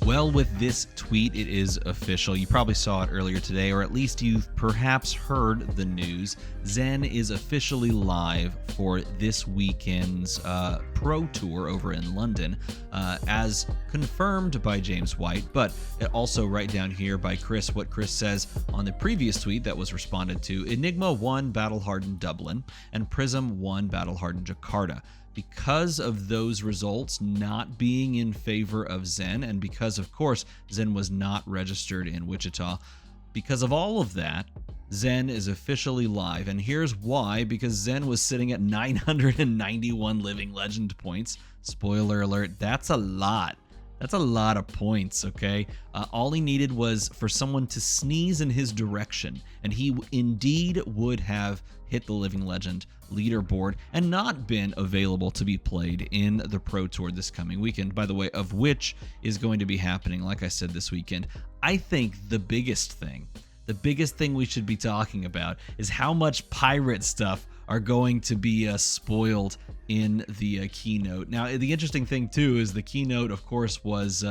Well, with this tweet, it is official. You probably saw it earlier today, or at least you've perhaps heard the news. Zen is officially live for this weekend's Pro Tour over in London, as confirmed by James White, but also right down here by Chris, what Chris says on the previous tweet that was responded to. Enigma won Battle-Hardened Dublin, and Prism won Battle-Hardened Jakarta. Because of those results not being in favor of Zen, and because, of course, Zen was not registered in Wichita, because of all of that, Zen is officially live. And here's why: because Zen was sitting at 991 Living Legend points. Spoiler alert, that's a lot. That's a lot of points, okay? All he needed was for someone to sneeze in his direction, and he indeed would have hit the Living Legend leaderboard and not been available to be played in the Pro Tour this coming weekend, by the way, of which is going to be happening, like I said, this weekend. I think the biggest thing we should be talking about is how much pirate stuff are going to be spoiled in the keynote. Now, the interesting thing too is the keynote, of course, was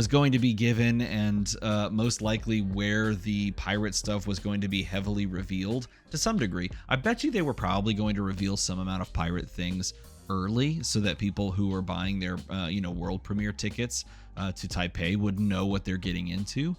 going to be given, and most likely where the pirate stuff was going to be heavily revealed to some degree. I bet you they were probably going to reveal some amount of pirate things early, so that people who are buying their world premiere tickets to Taipei would know what they're getting into.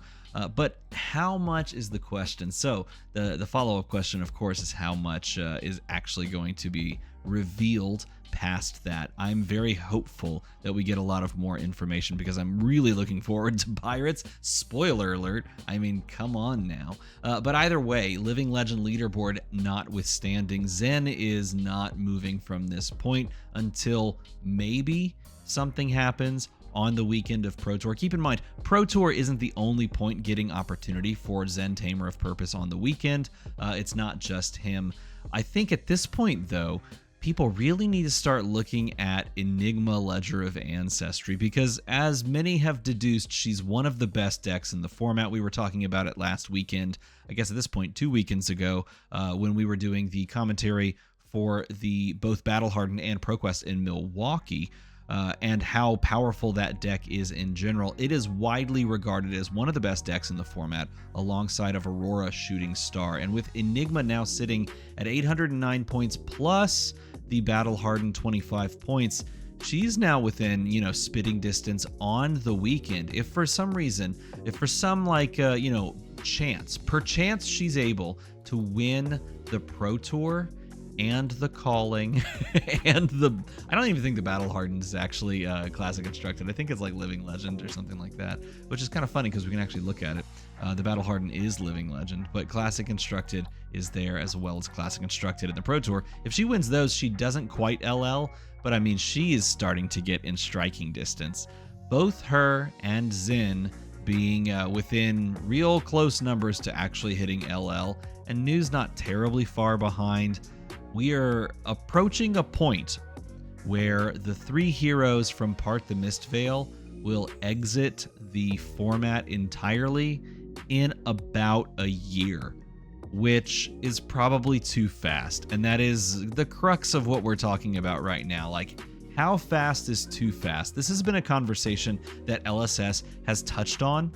But how much is the question? So the follow-up question, of course, is how much is actually going to be revealed past that. I'm very hopeful that we get a lot of more information, because I'm really looking forward to Pirates. Spoiler alert. I mean, come on now. But either way, Living Legend leaderboard notwithstanding, Zen is not moving from this point until maybe something happens on the weekend of Pro Tour. Keep in mind, Pro Tour isn't the only point-getting opportunity for Zen Tamer of Purpose on the weekend. It's not just him. I think at this point, though, people really need to start looking at Enigma Ledger of Ancestry, because as many have deduced, she's one of the best decks in the format. We were talking about it last weekend, I guess at this point 2 weekends ago, when we were doing the commentary for the both Battle-Hardened and ProQuest in Milwaukee. And how powerful that deck is in general. It is widely regarded as one of the best decks in the format, alongside of Aurora Shooting Star. And with Enigma now sitting at 809 points plus the Battle-Hardened 25 points, she's now within, spitting distance on the weekend. If for some reason, chance, perchance she's able to win the Pro Tour and the calling and I don't even think the Battle-Hardened is actually classic constructed. I think it's like Living Legend or something like that, which is kind of funny because we can actually look at it. The Battle-Hardened is Living Legend, but classic constructed is there as well as classic constructed in the Pro Tour. If she wins those, she doesn't quite LL, but I mean, she is starting to get in striking distance. Both her and Zin being within real close numbers to actually hitting LL, and Nu's not terribly far behind. We are approaching a point where the 3 heroes from Part the Mistveil will exit the format entirely in about a year, which is probably too fast. And that is the crux of what we're talking about right now. Like, how fast is too fast? This has been a conversation that LSS has touched on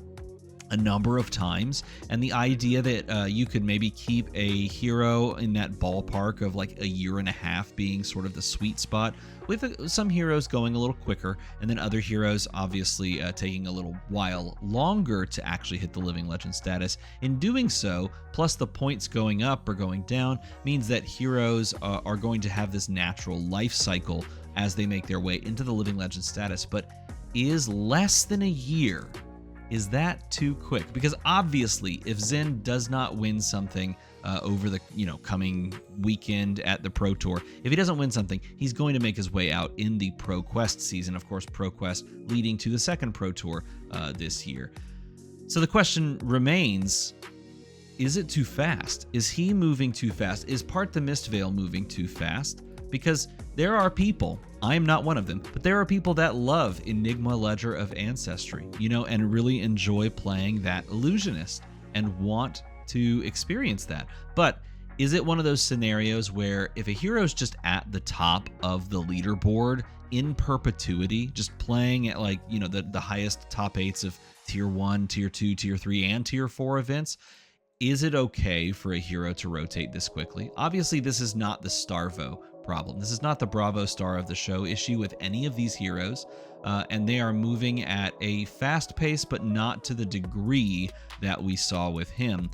a number of times, and the idea that you could maybe keep a hero in that ballpark of like a year and a half being sort of the sweet spot, with some heroes going a little quicker, and then other heroes obviously taking a little while longer to actually hit the Living Legend status. In doing so, plus the points going up or going down, means that heroes are going to have this natural life cycle as they make their way into the Living Legend status. But is less than a year, is that too quick? Because obviously, if Zen does not win something over the coming weekend at the Pro Tour, if he doesn't win something, he's going to make his way out in the ProQuest season. Of course, ProQuest leading to the second Pro Tour this year. So the question remains: is it too fast? Is he moving too fast? Is Part the Mistveil moving too fast? Because there are people, I am not one of them, but there are people that love Enigma Ledger of Ancestry, and really enjoy playing that illusionist and want to experience that. But Is it one of those scenarios where if a hero is just at the top of the leaderboard in perpetuity, just playing at like, the highest top 8s of tier 1, tier 2, tier 3, and tier 4 events, is it okay for a hero to rotate this quickly? Obviously, this is not the Starvo problem. This is not the Bravo star of the show issue with any of these heroes, and they are moving at a fast pace, but not to the degree that we saw with him.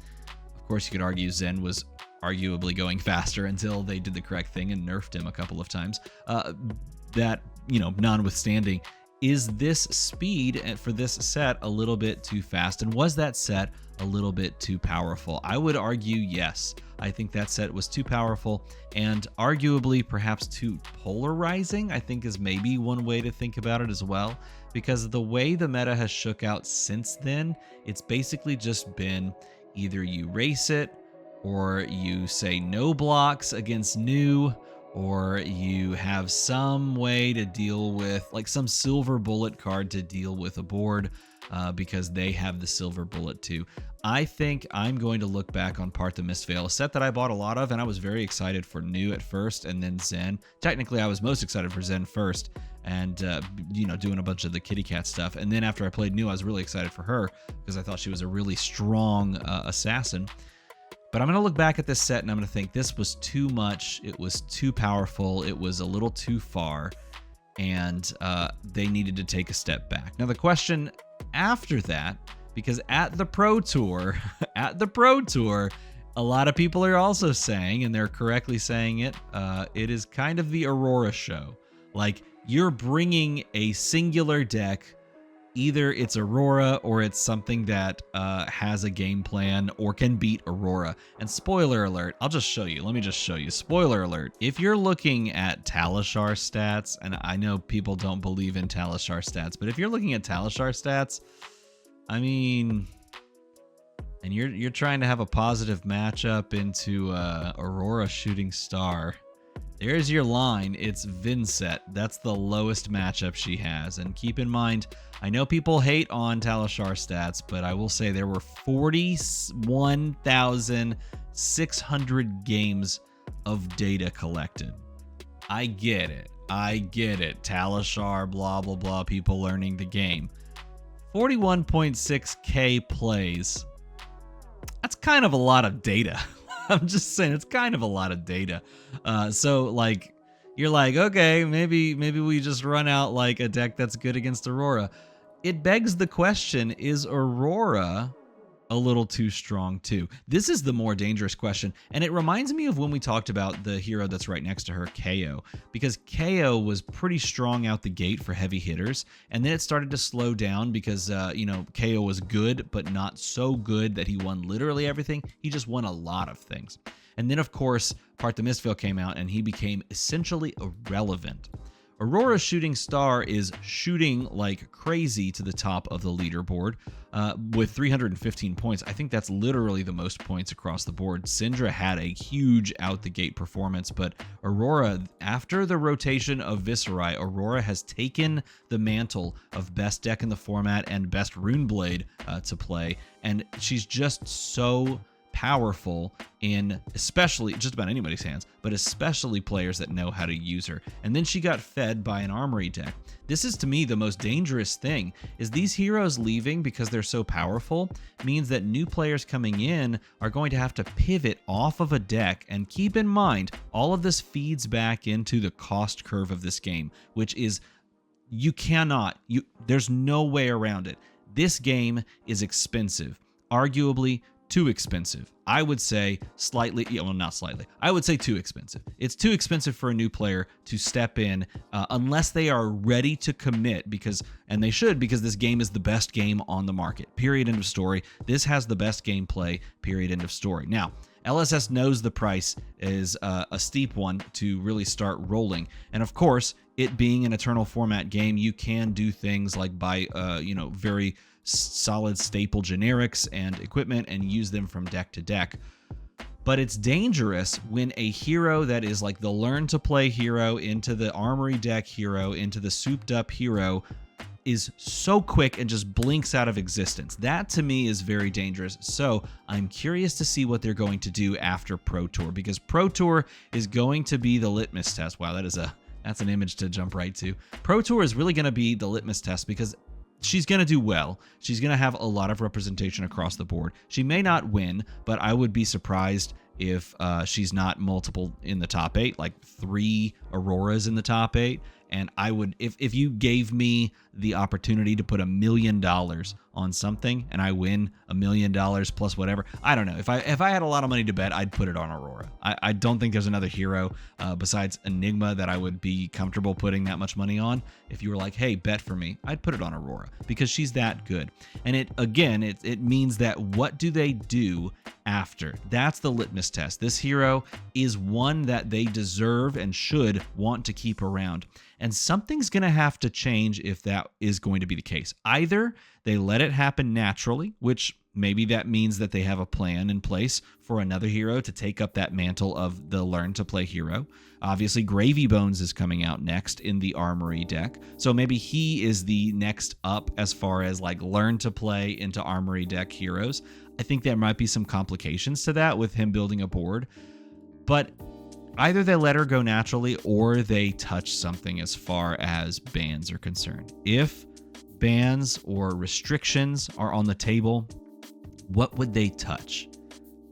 Of course, you could argue Zen was arguably going faster until they did the correct thing and nerfed him a couple of times. That, notwithstanding, is this speed for this set a little bit too fast? And was that set a little bit too powerful? I would argue yes. I think that set was too powerful and arguably perhaps too polarizing, I think is maybe one way to think about it as well. Because the way the meta has shook out since then, it's basically just been either you race it, or you say no blocks against new, or you have some way to deal with, like some silver bullet card to deal with a board because they have the silver bullet too. I think I'm going to look back on Part the Mistveil, a set that I bought a lot of, and I was very excited for new at first, and then Zen. Technically, I was most excited for Zen first, and doing a bunch of the kitty cat stuff. And then after I played new, I was really excited for her because I thought she was a really strong assassin. But I'm going to look back at this set and I'm going to think this was too much. It was too powerful. It was a little too far. And they needed to take a step back. Now, the question after that, because at the Pro Tour, a lot of people are also saying, and they're correctly saying it, it is kind of the Aurora show. Like, you're bringing a singular deck. Either it's Aurora or it's something that has a game plan or can beat Aurora. And spoiler alert, I'll just show you. Let me just show you. Spoiler alert. If you're looking at Talishar stats, and I know people don't believe in Talishar stats, but if you're looking at Talishar stats, I mean, and you're trying to have a positive matchup into Aurora Shooting Star, there's your line. It's Vincent. That's the lowest matchup she has. And keep in mind, I know people hate on Talishar stats, but I will say there were 41,600 games of data collected. I get it. Talishar, blah, blah, blah, people learning the game. 41.6K plays. That's kind of a lot of data. I'm just saying, it's kind of a lot of data. So like, you're like, okay, maybe we just run out like a deck that's good against Aurora. It begs the question, is Aurora a little too strong too? This is the more dangerous question. And it reminds me of when we talked about the hero that's right next to her, KO, because KO was pretty strong out the gate for heavy hitters. And then it started to slow down because, KO was good, but not so good that he won literally everything. He just won a lot of things. And then, of course, Part the Mistveil came out and he became essentially irrelevant. Aurora Shooting Star is shooting like crazy to the top of the leaderboard with 315 points. I think that's literally the most points across the board. Syndra had a huge out-the-gate performance, but Aurora, after the rotation of Viserai, Aurora has taken the mantle of best deck in the format and best Runeblade to play, and she's just so powerful in especially just about anybody's hands, but especially players that know how to use her. And then she got fed by an armory deck. This is, to me, the most dangerous thing, is these heroes leaving because they're so powerful means that new players coming in are going to have to pivot off of a deck. And keep in mind, all of this feeds back into the cost curve of this game, which is there's no way around it. This game is expensive, arguably too expensive. I would say I would say too expensive. It's too expensive for a new player to step in unless they are ready to commit, and they should, because this game is the best game on the market. Period. End of story. This has the best gameplay. Period. End of story. Now, LSS knows the price is a steep one to really start rolling. And of course, it being an Eternal format game, you can do things like buy, very solid staple generics and equipment and use them from deck to deck. But it's dangerous when a hero that is like the learn to play hero into the armory deck hero into the souped up hero is so quick and just blinks out of existence. That to me is very dangerous. So I'm curious to see what they're going to do after Pro Tour, because Pro Tour is going to be the litmus test. Wow, that's an image to jump right to. Pro Tour is really going to be the litmus test because she's going to do well. She's going to have a lot of representation across the board. She may not win, but I would be surprised if she's not multiple in the top 8, like 3 Auroras in the top 8. And I would, if you gave me the opportunity to put $1 million on something and I win $1 million plus whatever, I don't know. If I had a lot of money to bet, I'd put it on Aurora. I don't think there's another hero besides Enigma that I would be comfortable putting that much money on. If you were like, hey, bet for me, I'd put it on Aurora because she's that good. And it means that what do they do after? That's the litmus test. This hero is one that they deserve and should want to keep around. And something's going to have to change if that is going to be the case. Either they let it happen naturally, which maybe that means that they have a plan in place for another hero to take up that mantle of the learn to play hero. Obviously, Gravy Bones is coming out next in the Armory deck. So maybe he is the next up as far as like learn to play into Armory deck heroes. I think there might be some complications to that with him building a board. But either they let her go naturally or they touch something as far as bans are concerned. If bans or restrictions are on the table, what would they touch?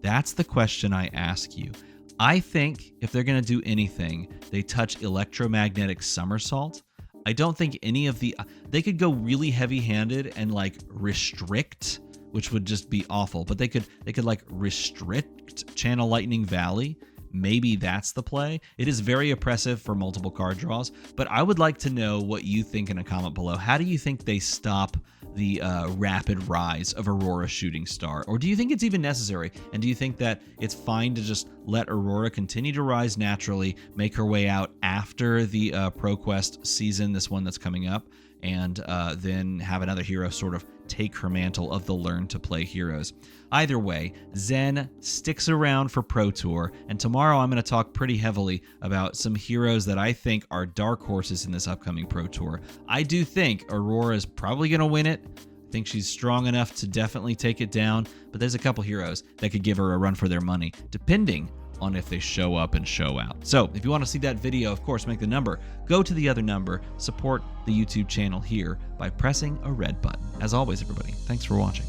That's the question I ask you. I think if they're going to do anything, they touch electromagnetic somersault. I don't think any of they could go really heavy-handed and like restrict, which would just be awful, but they could like restrict Channel Lightning Valley. Maybe that's the play. It is very oppressive for multiple card draws, but I would like to know what you think in a comment below. How do you think they stop the rapid rise of Aurora Shooting Star? Or do you think it's even necessary? And do you think that it's fine to just let Aurora continue to rise naturally, make her way out after the ProQuest season, this one that's coming up, and then have another hero sort of take her mantle of the learn to play heroes? Either way, Zen sticks around for Pro Tour, and tomorrow I'm going to talk pretty heavily about some heroes that I think are dark horses in this upcoming Pro Tour. I do think Aurora is probably going to win it. I think she's strong enough to definitely take it down, but there's a couple heroes that could give her a run for their money, depending on if they show up and show out. So if you want to see that video, of course, make the number. Go to the other number. Support the YouTube channel here by pressing a red button. As always, everybody, thanks for watching.